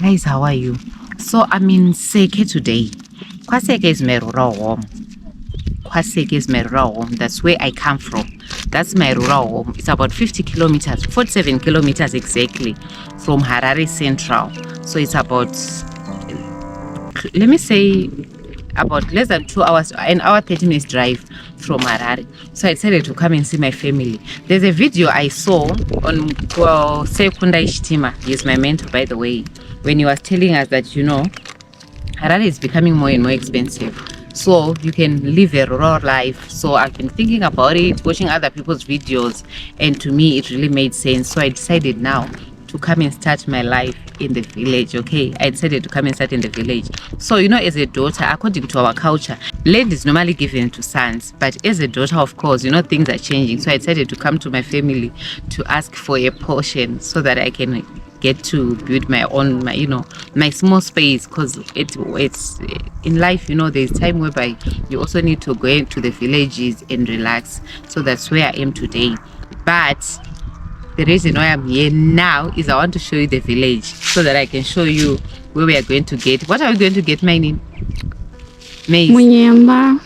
Guys, how are you? So I'm in Seke today. Kwaseke is my rural home. Kwaseke is my rural home. That's where I come from. That's my rural home. It's about 50 kilometers, 47 kilometers exactly from Harare Central. So it's about, let me say, about less than 2 hours, an hour 30 minutes drive from Harare. So I decided to come and see my family. There's a video I saw on Sekunda Ishtima. He's my mentor, by the way, when he was telling us that, you know, Harare is becoming more and more expensive, so you can live a rural life. So I've been thinking about it, watching other people's videos, and to me it really made sense. So I decided now to come and start my life in the village. Okay, I decided to come and start in the village. So, you know, as a daughter, according to our culture, land is normally given to sons, but as a daughter, of course, you know, things are changing. So I decided to come to my family to ask for a portion so that I can get to build my own, you know, my small space, because it's in life, you know, there's time whereby you also need to go into the villages and relax. So that's where I am today. But the reason why I'm here now is I want to show you the village so that I can show you where we are going to get. What are we going to get, my name? Maize. Munyemba.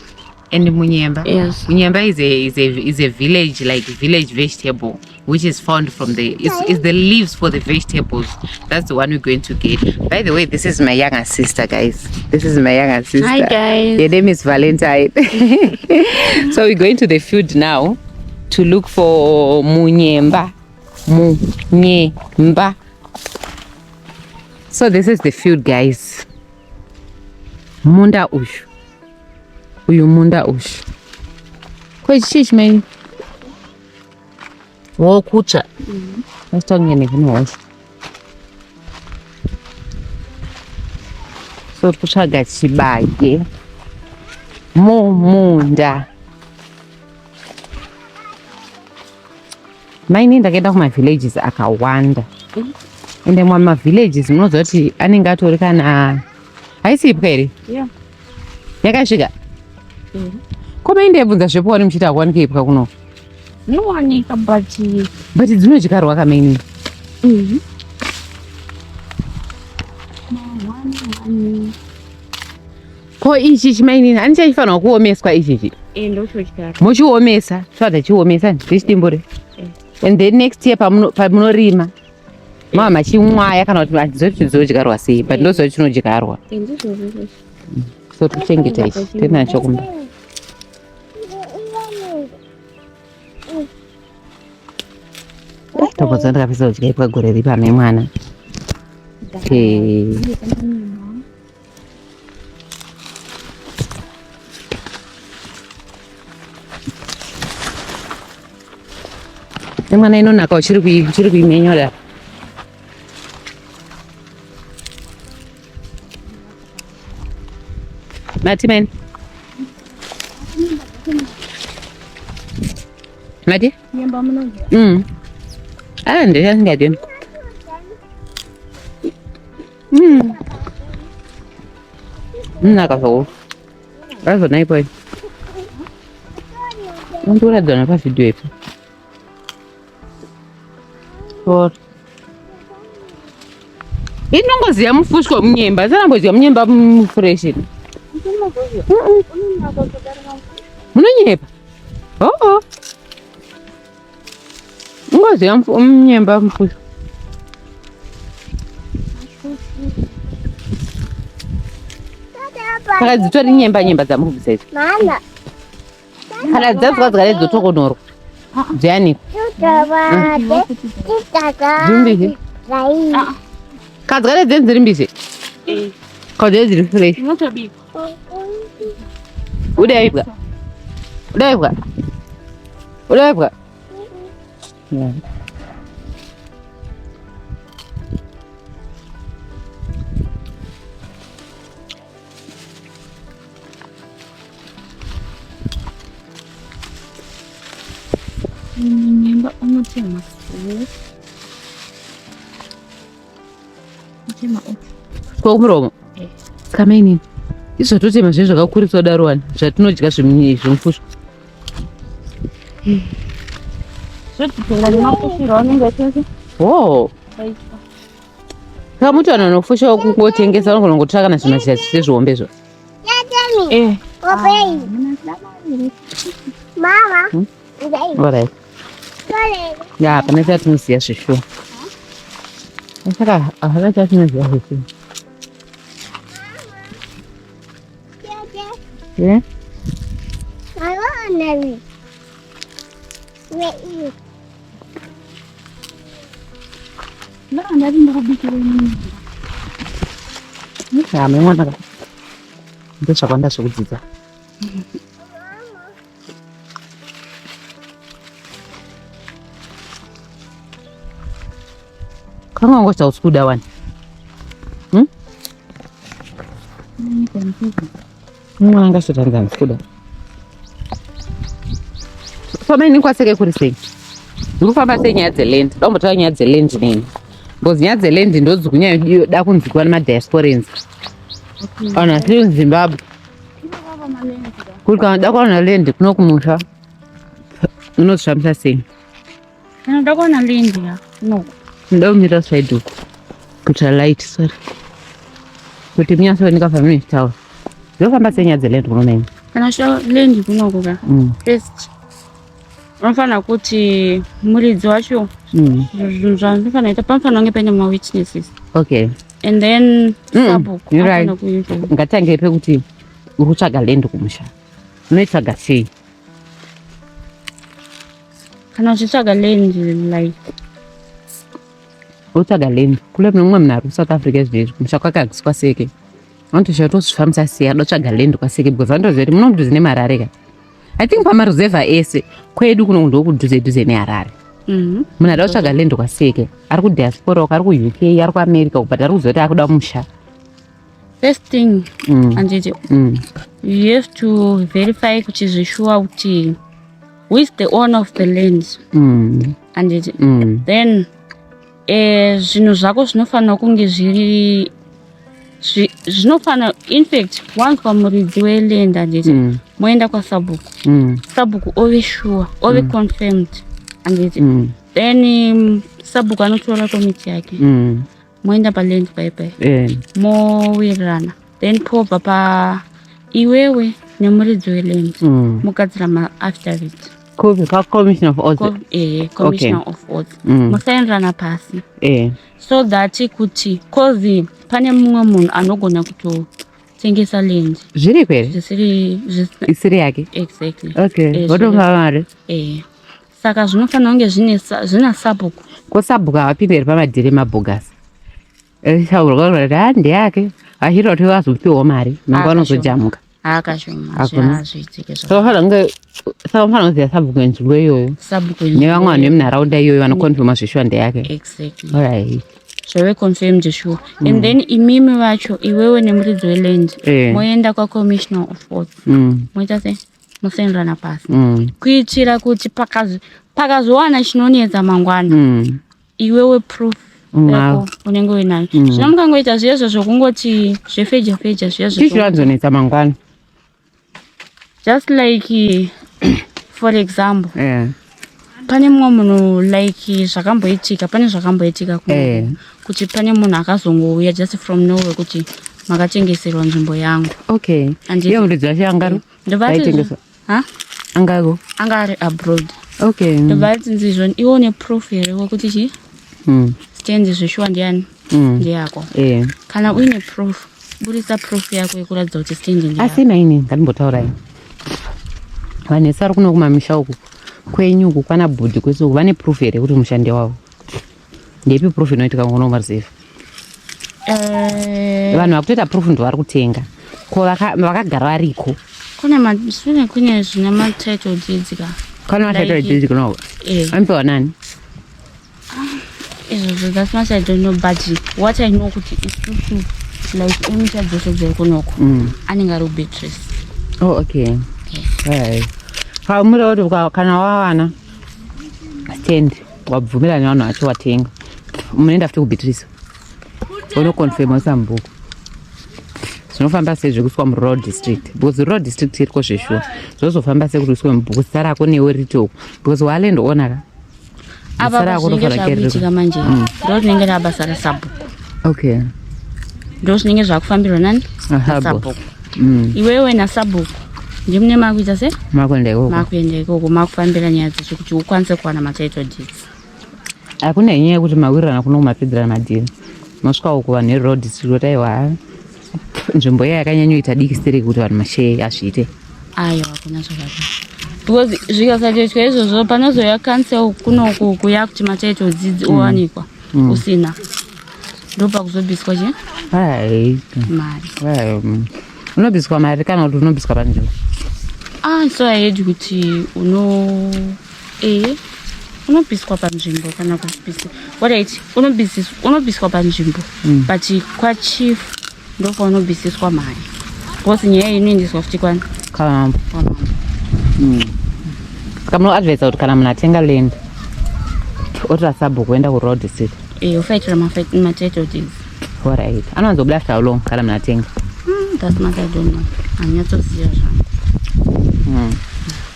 And munyemba? Yes. Munyemba is a village, like village vegetable, which is found from it's the leaves for the vegetables. That's the one we're going to get. By the way, this is my younger sister, guys. This is my younger sister. Hi, guys. Your name is Valentine. So we're going to the field now to look for munyemba. Munyemba. So this is the field, guys. Munda ushu. Uyu munda ushu. Kwa chichi man. Wo kucha. Let's talk again. So kuchaga chibage. Munda. Maini ndakaenda kuma villages akawanda. Ende mwa villages munozoti anenge atori kana haisipwa ere? Yeah. Yakasvika? Koma indebvunza zvepo wari muchita kwanikipwa kuno. Nowanika but dzinodyarwa kamaini. Ko ichi chimaini hani chaifanwa kuomeswa ichichi. ndochodyara. Muchiomesa, tsvada chiomesa ndichidimbure. And then next year pamunorima mama chimwaya kana kuti adzoti dzodyarwa sei, but ndozoti chinodyarwa. So tuchengeta ichi tinacho kumba. Tobodza ndakapisa kudya pagore ripa memwana. Mwana inonaka uchiri kuimenyora. Mati man. Mati? Nyemba munoge. Ndio ndio. Nakafa. Razo naipo. Ndura dona pa video ipo. Por inongoziya mufushwa munyemba, sanamboziya munyemba mufresh. Munonyepa? Oh. Ngoziya munyemba mufushwa. Saka dzitori nyemba dzamubvisa. Mama. Kana dzazvagare dzotokonorwa. Dziani. Zimbisi. Kadzigare dziri mbisi. Kadzigare dziri fresh. Udaibwa. Yeah. Nyemba umutima. Mutima Kwa muromo. Kamaini. Izototema zvezvo zvakakuriswa darwani zvatinodya zvemufushwa. Zvotipenga nemafushiro anenge achese. Oh. Kamuti anofusha kungotengesa unongotaka kana zvima sezviwombezvo. Mama. Alright. Ya, pana tinoziya zvishuwa. Saka hapana tinoziya zvishuwa. Yeah. I want to wait you. No, I'm not going to be doing it. Ya, mwana ka. Ndochakwanda zvekudzidza. Kanga ngocha usikuda wani. Mwanga sotanza usikuda. Pamene kwaseke kuri sei. Ndikufamba senyaya dzeland. Ndombotaka nyaya dzeland nini. Because nyaya dzeland ndodzikunyanya da kunzikwa nemadiasporans. Ana tiri Zimbabwe. Kuri kana da kuona land kunokumusha. Unozvishamisa sei? Kana da kuona land ya. No. Ndomira side kuita light sorry. Kuti munyasooneka family town. Ndofamba senyaya dzeland kunonaini. Kana sha land kunoko ka. First. Unofana kuti muridzi wacho zvinhu zvanofana ita pamufana kunge paine ma-witnesses. Okay. And then sabhuku afana kuita. Ngatange pekuti urikutsvaga land kumusha. Unoitsvaga sei? Kana uchitsvaga land like utsvaga land kule mumwe munhu ari kuSouth Africa zvinezvi kumusha kwakagisi kwaseke. Vanotoshaura tozvifambisa sei adotsvaga land kwaseke because vanotoziva kuti muno mudhuze neMarare ka. I think pamaruzevha ese kwedu kuno ndokudhuze neHarare. Munhu adotsvaga land kwaseke ari kudiaspora ari kuUK ari kuAmerica but ari kuziva kuti akuda musha. First thing anditi you have to verify kuti zvishuwa kuti who is the owner of the land. Anditi then zvinhu zvako zvinofanira kunge zviri zvinofana in fact once pamuridzi weland anditi moenda kwasabhuku sabhuku ove sure ove confirmed anditi then sabhuku anotora komiti yake moenda paland paipai mowirirana then pobva pa iwewe nemuridzi weland mogadzira maaffidavit commissioner of oath. Commissioner of oath. Mosainirana pasi. So that kuti cause pane mumwe munhu anogona kutotengesa land. Zviri kwere? Isiri yake. Exactly. Okay. Votonga mari. Saka zvinofanira kunge zvina sabhuku. Ko sabhuku havapindiri pamadhiri mabhogasi. Sabhuku kuti yake. Achiri kuti vazopiwa mari. Nanga vanozojamuka. Akashoma. Saka mfana kuziya sabhuku nzvimbo iyoyo. Nevamwe vanhu vemunharaunda iyoyo vanokonfirma zveshuwa ndeyake. Exactly. Alright. Zvave confirmed zveshuwa. And then imimi vacho iwewe nemuridzi weland moenda kwaCommissioner of oath. Moita sei? Mosainirana pasi. Kuitira kuti pakazowana chinonetsa mangwana. Iwewe proof yako unenge uinayo. Zvino mukangoita zviye zvokungoti zvefeja zviye zvoko. Chichivanzonetsa mangwana. Just like for example pane mumwe munhu like zvakamboitika pane zvakamboitika kuti pane munhu akazongouya just from nowhere kuti makatengeserwa nzvimbo yangu. Okay. Iye muridzi wacho angari? Ndobva angako? Anga ari abroad. Okay. Ndobva tinzi izvoni iwo neproof here wekuti chi stand zveshuwa ndiani ndeyako. Kana uine proof budisa proof yako yekuratidza kuti stand ndeyako. Asina ini ngandimbotaurayi. Vanhu ari kuno kumamisha uku kwenyu uku kwana bhodhi kwese uku vane proof here kuti mushande wavo. Ndepi proof inoitika ngono mareserve? Vanhu vakutoita proof ndo vari kutenga. Ko vakagara variko. Kune zvine matitle deeds ka. Kune matitle deeds kuno. Vanopiwa nani? That's much I don't know, but what I know kuti is true. Like imitsha dzose dziri kunoko. Anenge ari Beatrice. Oh, okay. Right. Muri kuti kana wawana stand wabvumira nevanhu vacho watenga munoenda futi kuBeatrice unoconfirma sambuku zvinofamba sei zvekuiswa murural district because rural district iriko zveshuwa zvozofamba sei kuti uiswe mubhuku zita rako newe rito because walendoona ka apa zvinenge zvakuitika manje ndo rinenge rabasa rasabhuku Okay. Ndo zvinenge zvakufambirwa nani Sabhuku. Iwewe naSabhuku ndimune makuita se Makuenda ikoko. makuenda ikoko makufambira nyaya dzekuti ukwanise kuwana matitle deeds. Hakuna nyaya yekuti mawirirana kuno kumapedzera madhiri. Mosvika uku vanhu veroad district aiwa nzvimbo iya yakanyanyoita diki siri kuti vanhu mashe azviite. Aiwa hakuna zvakadaro. Because zvikasatoitwa izvozvo panozoya cancel kuno kuya kuti matitle deeds owanikwa usina. Ndopa kuzobiswa chi? Hai. Mari. Unobiswa mari kana kuti unobiswa panzvimbo? So haidi kuti unobiswa panzvimbo kana kubiswa. What right? Unobiswa panzvimbo. But kwa chief ndopa unobisiswa mari. Because nyaya inoendeswa futi kwani? Kamambo. Kamno advise kuti kana munhu atenga land otora Sabhuku kuenda kuroad district. Ufaitira matitle deeds. Alright. Anozoblasha how long kana munhu atenga? That's not I don't know. Anyatsoziva zvangu.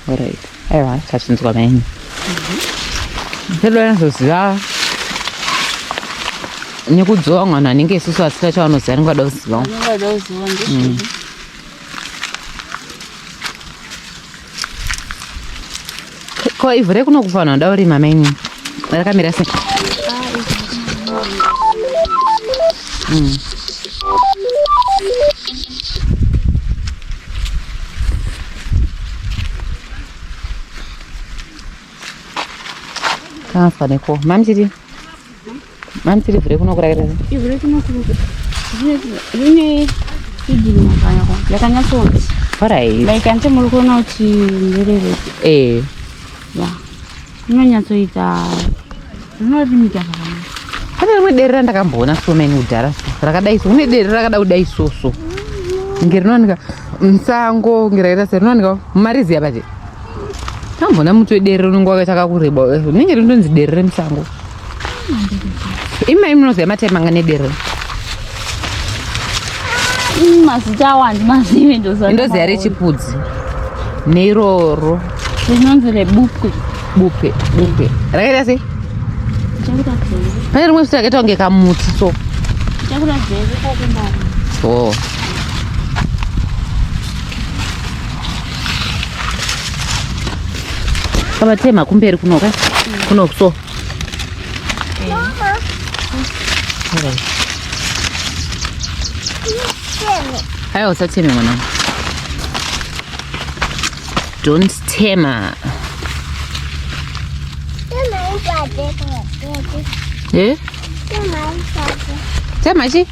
Alright. Aiwa, zvachinzwa maini. Chero anozoziva nekudzova mwana anenge isusu asina chaanoziva anenge ada kuziva. Anenge ada kuziva ndizvo. Ko ivhu rekuno kufa vanhu vanoda kurima maini rakamira sei? Kafa neko. Mamchiti ivhu rekuno kurakira sei? Ivhu rekuno rine idini makanya kwa. Yakanyatsonzi. Alright. Like ante muri kuona kuti nderere. Ya. Inonyatsoita rinorimika zvakanaka. Pane rimwe dere randakamboona someni kudhara rakadai so. Kune dere rakada kudai soso. Ngerinowanika musango ngeraita se rinowanika mumarizia paje. Tambona muti wedere unenge wakaita kureba. Rinenge rinonzi dere remusango. Imai munoziva matema nedere. Mazita awandi mazive ndoziva rechipudzi neiroro rinonzi rebupwe. Bupwe rakaita sei? Pane rimwe futi rakaita kunge kamuti so. Oh. Kamatema kumberi kunoka kuno so. Hayo usateme mwanangu. Don't tema. Tema chi?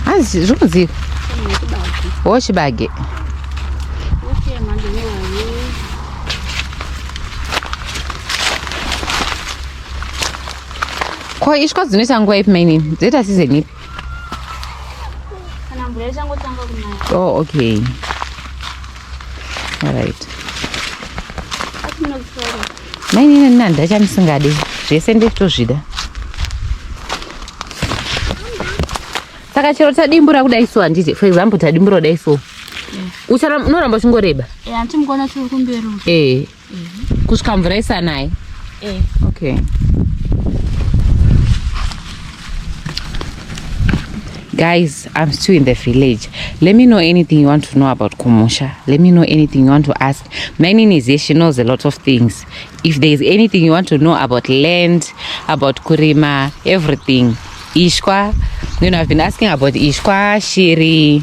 Azi zvozi. Wochibage. Kwa ishwa dzinoita nguva ipi maini? Dzeta season ipi? Kana mvura ichangotanga kunaya. Oh, okay. Alright. Maini nina ndachamisingade. Zvese ndetozvida. Saka chero tadimbura kudai so handiti. For example tadimbura kudai so. Unoramba uchingoreba? Antimukona tiri kumberi. Kusvika mvura isanai. Okay. Guys, I'm still in the village. Let me know anything you want to know about Kumusha. Let me know anything you want to ask. My name is she knows a lot of things. If there is anything you want to know about land, about Kurima, everything. Ishkwa, I've been asking about Ishkwa, Shiri,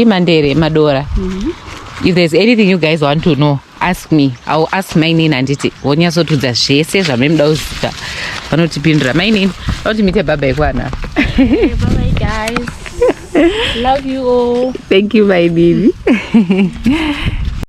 Mandere, Madora. If there's anything you guys want to know, ask me. I'll ask my name and it. Wonya so to the shese, Jamim Dosita. Panotipindra. My name, not to meet a baby. Bye guys. Love you all. Thank you, my baby.